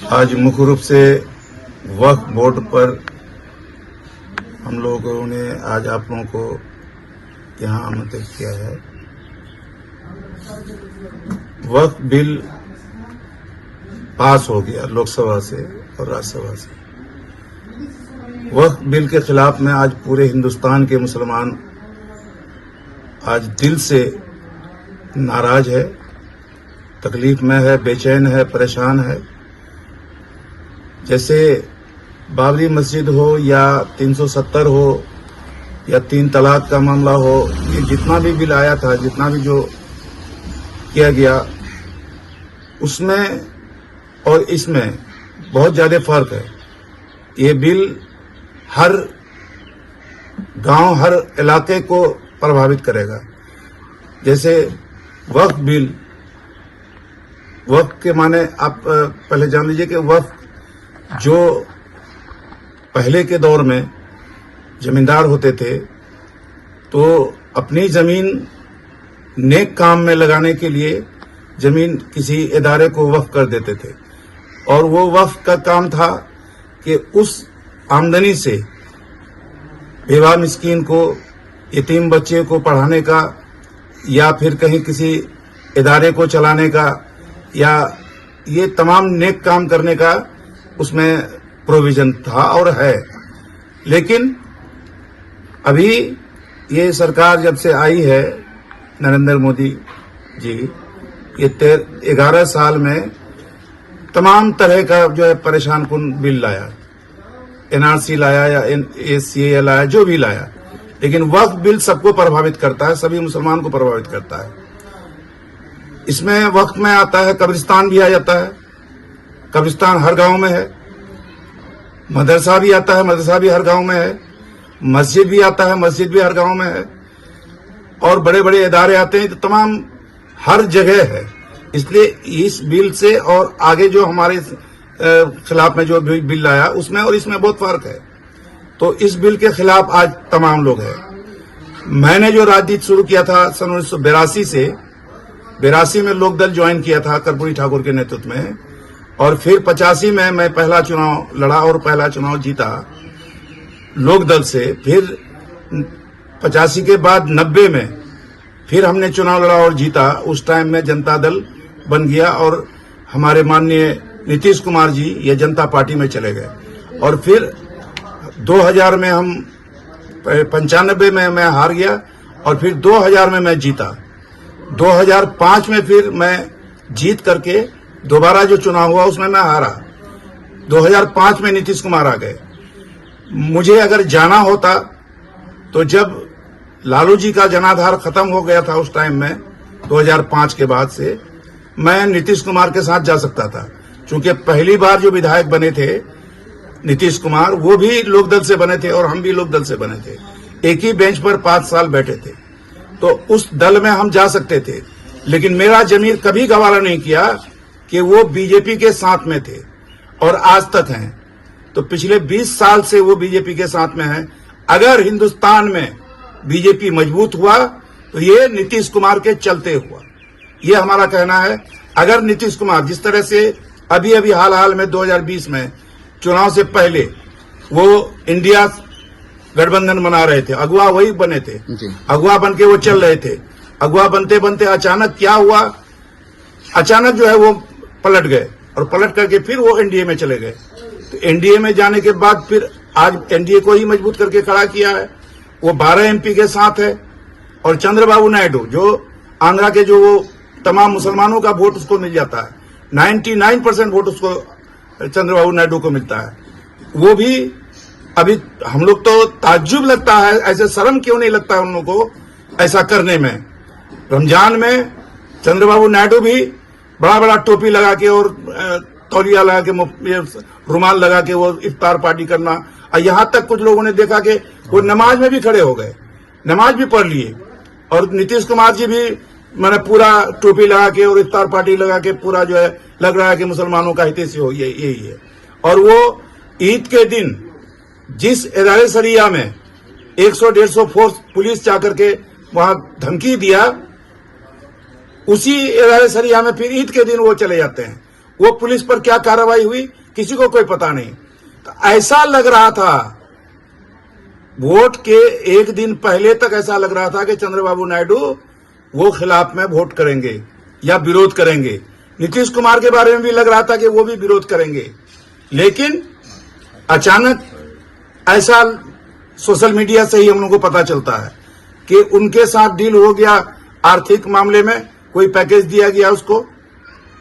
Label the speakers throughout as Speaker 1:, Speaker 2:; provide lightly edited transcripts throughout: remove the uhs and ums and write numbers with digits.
Speaker 1: आज मुख्य रूप से वक्फ बोर्ड पर हम लोगों ने आज आप लोगों को यहाँ आमंत्रित किया है। वक्फ बिल पास हो गया लोकसभा से और राज्यसभा से। वक्फ बिल के खिलाफ में आज पूरे हिंदुस्तान के मुसलमान आज दिल से नाराज है, तकलीफ में है, बेचैन है, परेशान है। जैसे बाबरी मस्जिद हो या 370 हो या 3 तलाक का मामला हो, ये जितना भी बिल आया था, जितना भी जो किया गया, उसमें और इसमें बहुत ज्यादा फर्क है। ये बिल हर गांव, हर इलाके को प्रभावित करेगा। जैसे वक्फ बिल, वक्फ के माने आप पहले जान लीजिए कि वक्फ जो पहले के दौर में जमींदार होते थे तो अपनी जमीन नेक काम में लगाने के लिए जमीन किसी इदारे को वक्फ कर देते थे, और वो वक्फ का काम था कि उस आमदनी से बेवा मिस्कीन को, यतीम बच्चे को पढ़ाने का, या फिर कहीं किसी इदारे को चलाने का, या ये तमाम नेक काम करने का उसमें प्रोविजन था और है। लेकिन अभी ये सरकार जब से आई है, नरेंद्र मोदी जी, ये 11 साल में तमाम तरह का जो है परेशान कुन बिल लाया, एनआरसी लाया या एसीए लाया, जो भी लाया, लेकिन वक्फ बिल सबको प्रभावित करता है, सभी मुसलमान को प्रभावित करता है। इसमें वक्फ में आता है, कब्रिस्तान भी आ जाता है, कब्रिस्तान हर गांव में है। मदरसा भी आता है, मदरसा भी हर गांव में है। मस्जिद भी आता है, मस्जिद भी हर गांव में है। और बड़े बड़े इदारे आते हैं, तो तमाम हर जगह है। इसलिए इस बिल से और आगे जो हमारे खिलाफ में जो बिल आया, उसमें और इसमें बहुत फर्क है। तो इस बिल के खिलाफ आज तमाम लोग हैं। मैंने जो राजनीति शुरू किया था सन 1982 से, 82 में लोक दल ज्वाइन किया था कर्पूरी ठाकुर के नेतृत्व में, और फिर 85 में मैं पहला चुनाव लड़ा और पहला चुनाव जीता लोक दल से। फिर 85 के बाद 90 में फिर हमने चुनाव लड़ा और जीता। उस टाइम में जनता दल बन गया और हमारे माननीय नीतीश कुमार जी ये जनता पार्टी में चले गए। और फिर 2000 में हम 95 में मैं हार गया, और फिर 2000 में मैं जीता। 2005 में फिर मैं जीत करके दोबारा जो चुनाव हुआ उसमें मैं हारा। 2005 में नीतीश कुमार आ गए। मुझे अगर जाना होता तो जब लालू जी का जनाधार खत्म हो गया था उस टाइम में, 2005 के बाद से मैं नीतीश कुमार के साथ जा सकता था, क्योंकि पहली बार जो विधायक बने थे नीतीश कुमार, वो भी लोकदल से बने थे और हम भी लोकदल से बने थे। एक ही बेंच पर 5 साल बैठे थे, तो उस दल में हम जा सकते थे। लेकिन मेरा जमीर कभी गवारा नहीं किया कि वो बीजेपी के साथ में थे, और आज तक हैं। तो पिछले 20 साल से वो बीजेपी के साथ में हैं। अगर हिंदुस्तान में बीजेपी मजबूत हुआ तो ये नीतीश कुमार के चलते हुआ, ये हमारा कहना है। अगर नीतीश कुमार जिस तरह से अभी हाल में 2020 में चुनाव से पहले वो इंडिया गठबंधन बना रहे थे, अगुवा वही बने थे, अगुवा बन के वो चल रहे थे। अगुवा बनते बनते अचानक क्या हुआ, अचानक जो है वो पलट गए, और पलट करके फिर वो एनडीए में चले गए। तो एनडीए में जाने के बाद फिर आज एनडीए को ही मजबूत करके खड़ा किया है। वो 12 एमपी के साथ है, और चंद्रबाबू नायडू जो आंध्रा के, जो वो तमाम मुसलमानों का वोट उसको मिल जाता है, 99% वोट उसको चंद्रबाबू नायडू को मिलता है। वो भी अभी हम लोग तो ताज्जुब लगता है, ऐसे शर्म क्यों नहीं लगता है उन लोगों को ऐसा करने में। रमजान में चंद्रबाबू नायडू भी बड़ा बड़ा टोपी लगा के और तौलिया लगा के, रुमाल लगा के वो इफ्तार पार्टी करना, और यहां तक कुछ लोगों ने देखा कि वो नमाज में भी खड़े हो गए, नमाज भी पढ़ लिए। और नीतीश कुमार जी भी मैंने पूरा टोपी लगा के और इफ्तार पार्टी लगा के पूरा जो है लग रहा है कि मुसलमानों का हितैषी हो, यही है। और वो ईद के दिन जिस इदारे सरिया में 100-150 फोर्स पुलिस जाकर के वहां धमकी दिया, उसी इदारे सरिया में फिर ईद के दिन वो चले जाते हैं। वो पुलिस पर क्या कार्रवाई हुई किसी को कोई पता नहीं। तो ऐसा लग रहा था, वोट के एक दिन पहले तक ऐसा लग रहा था कि चंद्रबाबू नायडू वो खिलाफ में वोट करेंगे या विरोध करेंगे। नीतीश कुमार के बारे में भी लग रहा था कि वो भी विरोध करेंगे, लेकिन अचानक ऐसा सोशल मीडिया से ही हम लोगों को पता चलता है कि उनके साथ डील हो गया, आर्थिक मामले में कोई पैकेज दिया गया उसको,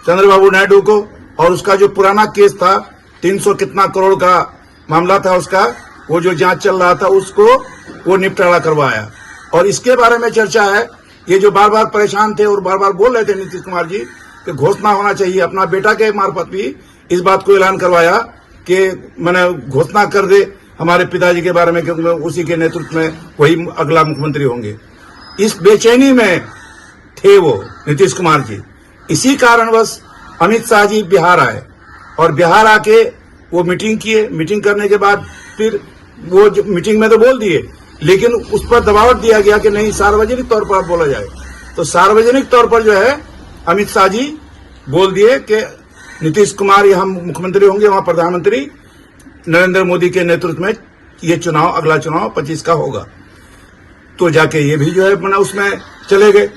Speaker 1: चंद्रबाबू नायडू को, और उसका जो पुराना केस था 300 कितना करोड़ का मामला था उसका, वो जो जांच चल रहा था उसको वो निपटारा करवाया। और इसके बारे में चर्चा है, ये जो बार बार परेशान थे और बार बार बोल रहे थे नीतीश कुमार जी कि घोषणा होना चाहिए, अपना बेटा के मार्फत भी इस बात को ऐलान करवाया कि मैंने घोषणा कर दे हमारे पिताजी के बारे में, क्योंकि उसी के नेतृत्व में वही अगला मुख्यमंत्री होंगे। इस बेचैनी में थे वो नीतीश कुमार जी। इसी कारणवश अमित शाह जी बिहार आए और बिहार आके वो मीटिंग किए। मीटिंग करने के बाद फिर वो मीटिंग में तो बोल दिए, लेकिन उस पर दबाव दिया गया कि नहीं, सार्वजनिक तौर पर बोला जाए। तो सार्वजनिक तौर पर जो है अमित शाह जी बोल दिए कि नीतीश कुमार यहाँ मुख्यमंत्री होंगे, वहां प्रधानमंत्री नरेंद्र मोदी के नेतृत्व में ये चुनाव, अगला चुनाव 25 का होगा। तो जाके ये भी जो है मैंने उसमें चले गए।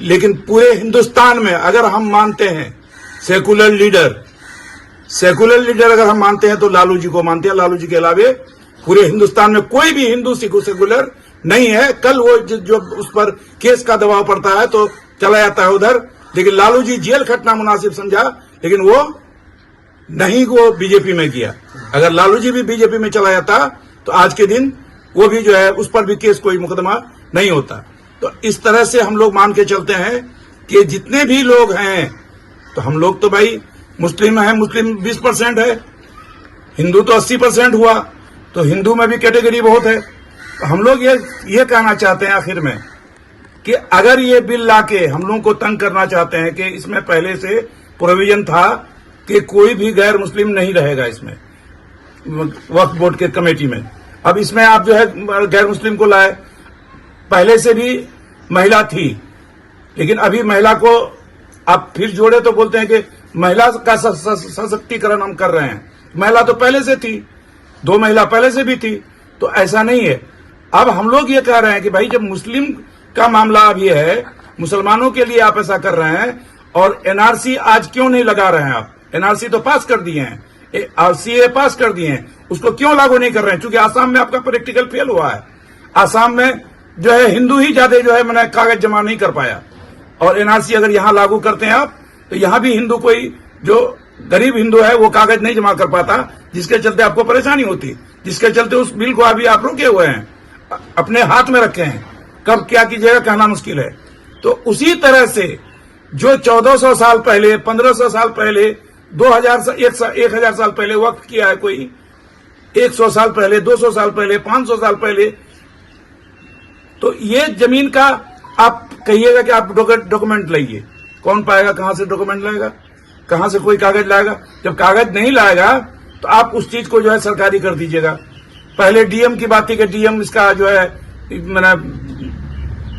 Speaker 1: लेकिन पूरे हिंदुस्तान में अगर हम मानते हैं सेकुलर लीडर अगर हम मानते हैं तो लालू जी को मानते हैं। लालू जी के अलावे पूरे हिंदुस्तान में कोई भी हिंदू सेकुलर नहीं है। कल वो जो उस पर केस का दबाव पड़ता है तो चला जाता है उधर, लेकिन लालू जी जेल खटना मुनासिब समझा, लेकिन वो नहीं, वो बीजेपी में किया। अगर लालू जी भी बीजेपी में चला जाता तो आज के दिन वो भी जो है उस पर भी केस, कोई मुकदमा नहीं होता। तो इस तरह से हम लोग मान के चलते हैं कि जितने भी लोग हैं, तो हम लोग तो भाई मुस्लिम हैं, मुस्लिम 20% है, हिंदू तो 80% हुआ, तो हिंदू में भी कैटेगरी बहुत है। तो हम लोग ये कहना चाहते हैं आखिर में कि अगर ये बिल लाके हम लोगों को तंग करना चाहते हैं कि इसमें पहले से प्रोविजन था कि कोई भी गैर मुस्लिम नहीं रहेगा इसमें वक्फ बोर्ड के कमेटी में। अब इसमें आप जो है गैर मुस्लिम को लाए, पहले से भी महिला थी, लेकिन अभी महिला को आप फिर जोड़े तो बोलते हैं कि महिला का सशक्तिकरण हम कर रहे हैं। महिला तो पहले से थी, 2 महिला पहले से भी थी, तो ऐसा नहीं है। अब हम लोग ये कह रहे हैं कि भाई जब मुस्लिम का मामला अब ये है, मुसलमानों के लिए आप ऐसा कर रहे हैं, और एनआरसी आज क्यों नहीं लगा रहे हैं आप? एनआरसी तो पास कर दिए हैं, आरसीए पास कर दिए हैं, उसको क्यों लागू नहीं कर रहे हैं? क्योंकि आसाम में आपका प्रैक्टिकल फेल हुआ है। आसाम में जो है हिंदू ही ज्यादा जो है मैंने कागज जमा नहीं कर पाया, और एनआरसी अगर यहां लागू करते हैं आप तो यहां भी हिंदू, कोई जो गरीब हिंदू है वो कागज नहीं जमा कर पाता, जिसके चलते आपको परेशानी होती, जिसके चलते उस बिल को अभी आप रोके हुए हैं, अपने हाथ में रखे हैं। कब क्या कीजिएगा कहना मुश्किल है। तो उसी तरह से जो 1400 साल पहले, 1500 साल पहले, 1000 साल पहले वक्त किया है कोई, 100 साल पहले, 200 साल पहले, 500 साल पहले, तो ये जमीन का आप कहिएगा कि आप डॉक्यूमेंट लाइए, कौन पाएगा? कहां से डॉक्यूमेंट लाएगा? कहां से कोई कागज लाएगा? जब कागज नहीं लाएगा तो आप उस चीज को जो है सरकारी कर दीजिएगा। पहले डीएम की बात थी कि डीएम इसका जो है मैंने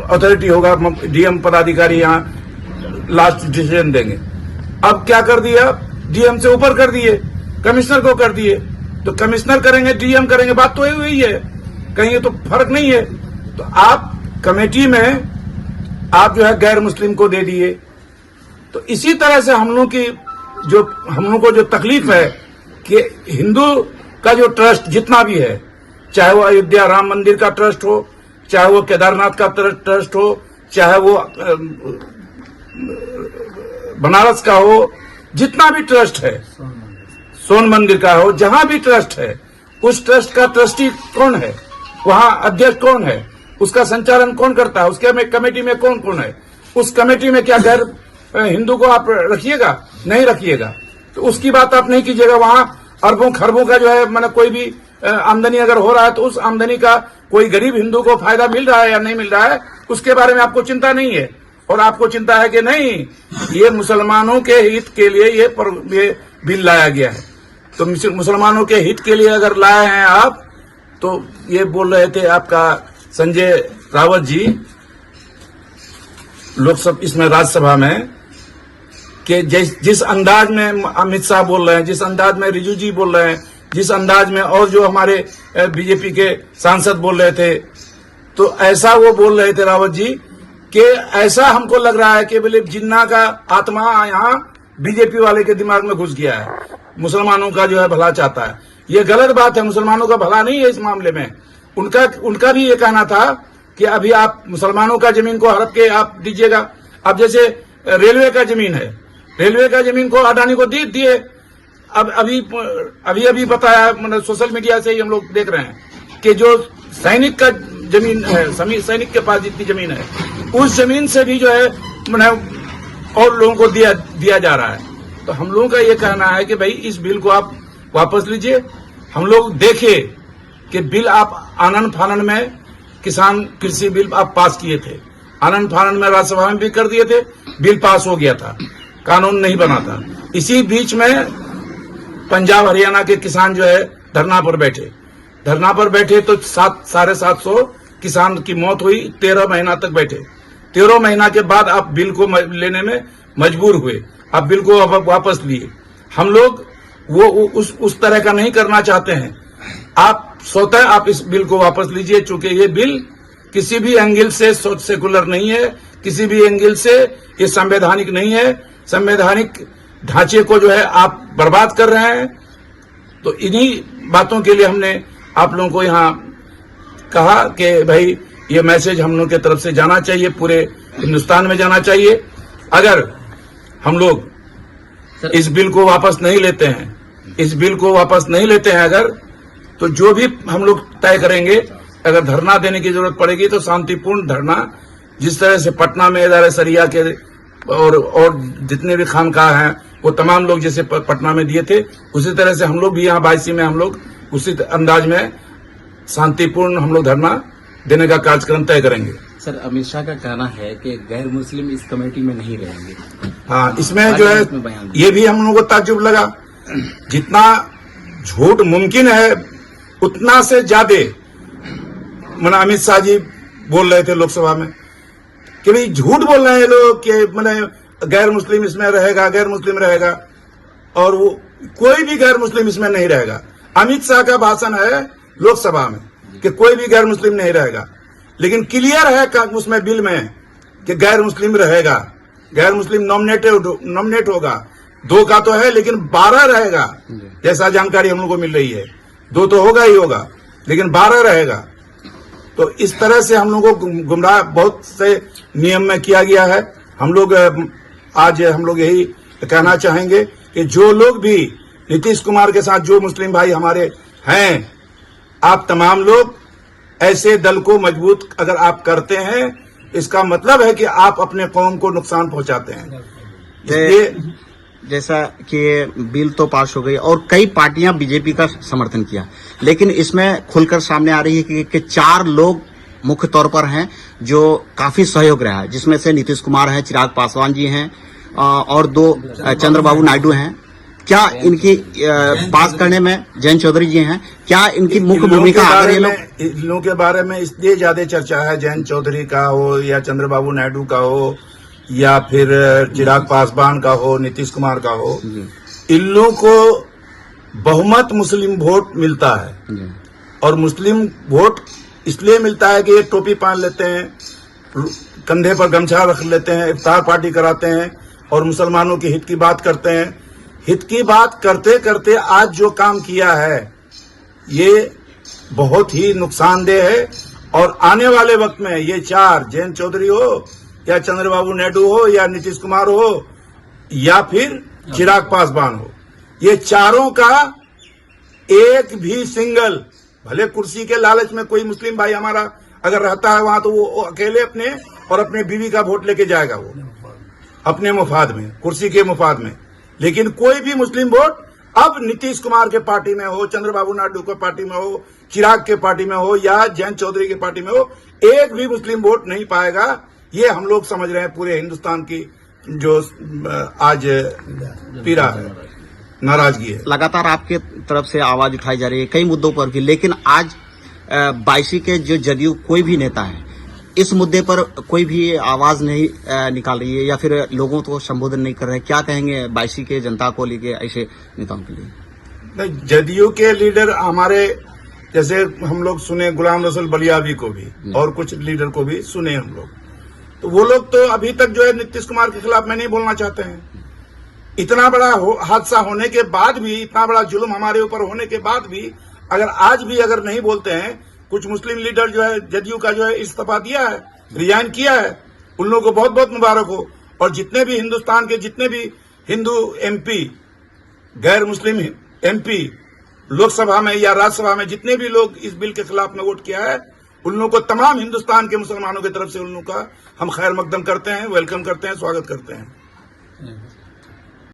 Speaker 1: अथॉरिटी होगा, डीएम पदाधिकारी यहां लास्ट डिसीजन देंगे। अब क्या कर दिया? डीएम से ऊपर कर दिए, कमिश्नर को कर दिए। तो कमिश्नर करेंगे, डीएम करेंगे, बात तो वही है, कहीं तो फर्क नहीं है। तो आप कमेटी में आप जो है गैर मुस्लिम को दे दिए। तो इसी तरह से हम लोगों को जो तकलीफ है कि हिंदू का जो ट्रस्ट जितना भी है, चाहे वो अयोध्या राम मंदिर का ट्रस्ट हो, चाहे वो केदारनाथ का ट्रस्ट हो, चाहे वो बनारस का हो, जितना भी ट्रस्ट है, सोन मंदिर का हो, जहां भी ट्रस्ट है, उस ट्रस्ट का ट्रस्टी कौन है, वहां अध्यक्ष कौन है, उसका संचालन कौन करता है, उसके कमेटी में कौन कौन है, उस कमेटी में क्या गैर हिंदू को आप रखिएगा? नहीं रखिएगा। तो उसकी बात आप नहीं कीजिएगा। वहां अरबों खरबों का जो है मैंने कोई भी आमदनी अगर हो रहा है तो उस आमदनी का कोई गरीब हिंदू को फायदा मिल रहा है या नहीं मिल रहा है, उसके बारे में आपको चिंता नहीं है। और आपको चिंता है कि नहीं, ये मुसलमानों के हित के लिए ये बिल लाया गया है। तो मुसलमानों के हित के लिए अगर लाए हैं आप, तो ये बोल रहे थे आपका संजय रावत जी लोकसभा, इसमें राज्यसभा में, कि जिस अंदाज में अमित शाह बोल रहे हैं, जिस अंदाज में रिजू जी बोल रहे हैं, जिस अंदाज में और जो हमारे बीजेपी के सांसद बोल रहे थे, तो ऐसा वो बोल रहे थे रावत जी कि ऐसा हमको लग रहा है कि बोले जिन्ना का आत्मा यहाँ बीजेपी वाले के दिमाग में घुस गया है, मुसलमानों का जो है भला चाहता है। ये गलत बात है, मुसलमानों का भला नहीं है इस मामले में। उनका भी ये कहना था कि अभी आप मुसलमानों का जमीन को हड़प के आप दीजिएगा। अब जैसे रेलवे का जमीन है, रेलवे का जमीन को अडानी को दिए। अब अभी बताया, मतलब सोशल मीडिया से ही हम लोग देख रहे हैं कि जो सैनिक का जमीन है, सैनिक के पास जितनी जमीन है, उस जमीन से भी जो है मतलब और लोगों को दिया जा रहा है। तो हम लोगों का ये कहना है कि भाई इस बिल को आप वापस लीजिए। हम लोग देखे कि बिल आप आनन फानन में किसान कृषि बिल आप पास किए थे, आनन फानन में राज्यसभा में भी कर दिए थे, बिल पास हो गया था, कानून नहीं बना था। इसी बीच में पंजाब हरियाणा के किसान जो है धरना पर बैठे तो 750 किसान की मौत हुई। 13 महीना तक बैठे, 13 महीना के बाद आप बिल को लेने में मजबूर हुए, आप बिल को वापस लिए। हम लोग वो उस तरह का नहीं करना चाहते हैं। आप स्वतः आप इस बिल को वापस लीजिए, चूंकि ये बिल किसी भी एंगल से सेकुलर नहीं है, किसी भी एंगल से ये संवैधानिक नहीं है। संवैधानिक ढांचे को जो है आप बर्बाद कर रहे हैं। तो इन्हीं बातों के लिए हमने आप लोगों को यहाँ कहा कि भाई ये मैसेज हम लोग की तरफ से जाना चाहिए, पूरे हिंदुस्तान में जाना चाहिए। अगर हम लोग इस बिल को वापस नहीं लेते हैं, अगर तो जो भी हम लोग तय करेंगे, अगर धरना देने की जरूरत पड़ेगी तो शांतिपूर्ण धरना, जिस तरह से पटना में इदारे सरिया के और जितने भी खानकाह हैं वो तमाम लोग जैसे पटना में दिए थे, उसी तरह से हम लोग भी यहाँ 22 में हम लोग उसी अंदाज में शांतिपूर्ण हम लोग धरना देने का कार्यक्रम तय करेंगे।
Speaker 2: सर, अमित शाह का कहना है कि गैर मुस्लिम इस कमेटी में नहीं रहेंगे।
Speaker 1: हाँ, इसमें जो है ये भी हम लोगों को ताज्जुब लगा। जितना झूठ मुमकिन है उतना से ज्यादा मतलब अमित शाह जी बोल रहे थे लोकसभा में कि भाई झूठ बोल रहे हैं लोग कि मतलब गैर मुस्लिम इसमें रहेगा, गैर मुस्लिम रहेगा, और वो कोई भी गैर मुस्लिम इसमें नहीं रहेगा। अमित शाह का भाषण है लोकसभा में कि कोई भी गैर मुस्लिम नहीं रहेगा, लेकिन क्लियर है उसमें बिल में कि गैर मुस्लिम रहेगा, गैर मुस्लिम नॉमिनेट होगा। 2 का तो है लेकिन 12 रहेगा, जैसा जानकारी हम लोग को मिल रही है। 2 तो होगा ही होगा, लेकिन 12 रहेगा। तो इस तरह से हम लोगों को गुमराह बहुत से नियम में किया गया है। आज हम लोग यही कहना चाहेंगे कि जो लोग भी नीतीश कुमार के साथ, जो मुस्लिम भाई हमारे हैं, आप तमाम लोग ऐसे दल को मजबूत अगर आप करते हैं, इसका मतलब है कि आप अपने कौम को नुकसान पहुंचाते हैं। इसलिए
Speaker 2: जैसा कि बिल तो पास हो गई और कई पार्टियां बीजेपी का समर्थन किया, लेकिन इसमें खुलकर सामने आ रही है कि 4 लोग मुख्य तौर पर हैं जो काफी सहयोग रहा है, जिसमें से नीतीश कुमार हैं, चिराग पासवान जी हैं और 2 चंद्रबाबू नायडू हैं। क्या इनकी पास करने में जयंत चौधरी जी हैं, क्या इनकी मुख्य भूमिका?
Speaker 1: इन लोगों के बारे में इसलिए ज्यादा चर्चा है, जयंत चौधरी का हो या चंद्रबाबू नायडू का हो या फिर चिराग पासवान का हो, नीतीश कुमार का हो, इन लोगों को बहुमत मुस्लिम वोट मिलता है। और मुस्लिम वोट इसलिए मिलता है कि ये टोपी पहन लेते हैं, कंधे पर गमछा रख लेते हैं, इफ्तार पार्टी कराते हैं और मुसलमानों के हित की बात करते हैं। हित की बात करते करते आज जो काम किया है ये बहुत ही नुकसानदेह है। और आने वाले वक्त में ये 4, जयंत चौधरी हो या चंद्रबाबू नायडू हो या नीतीश कुमार हो या फिर चिराग पासवान हो, ये चारों का एक भी सिंगल, भले कुर्सी के लालच में कोई मुस्लिम भाई हमारा अगर रहता है वहां, तो वो अकेले अपने और अपने बीवी का वोट लेके जाएगा, वो अपने मुफाद में, कुर्सी के मुफाद में। लेकिन कोई भी मुस्लिम वोट अब नीतीश कुमार के पार्टी में हो, चंद्रबाबू नायडू के पार्टी में हो, चिराग के पार्टी में हो या जयंत चौधरी की पार्टी में हो, एक भी मुस्लिम वोट नहीं पाएगा। ये हम लोग समझ रहे हैं पूरे हिंदुस्तान की जो आज पीड़ा है, नाराजगी है।
Speaker 2: लगातार आपके तरफ से आवाज उठाई जा रही है कई मुद्दों पर भी, लेकिन आज 22 के जो जदयू कोई भी नेता है इस मुद्दे पर कोई भी आवाज नहीं निकाल रही है या फिर लोगों को संबोधन नहीं कर रहे हैं। क्या कहेंगे बायसी के जनता को लेके ऐसे नेताओं के लिए?
Speaker 1: नहीं, जदयू के लीडर हमारे जैसे हम लोग सुने गुलाम रसूल बलियावी को भी और कुछ लीडर को भी सुने हम लोग, तो वो लोग तो अभी तक जो है नीतीश कुमार के खिलाफ में नहीं बोलना चाहते हैं। इतना बड़ा हादसा होने के बाद भी, इतना बड़ा जुल्म हमारे ऊपर होने के बाद भी अगर आज भी अगर नहीं बोलते हैं, कुछ मुस्लिम लीडर जो है जदयू का जो है इस्तीफा दिया है, रिजाइन किया है, उन लोगों को बहुत बहुत मुबारक हो। और जितने भी हिंदुस्तान के जितने भी हिंदू एमपी, गैर मुस्लिम एमपी लोकसभा में या राज्यसभा में जितने भी लोग इस बिल के खिलाफ में वोट किया है, उन लोगों को तमाम हिंदुस्तान के मुसलमानों की तरफ से उन लोगों का हम खैर मकदम करते हैं, वेलकम करते हैं, स्वागत करते हैं।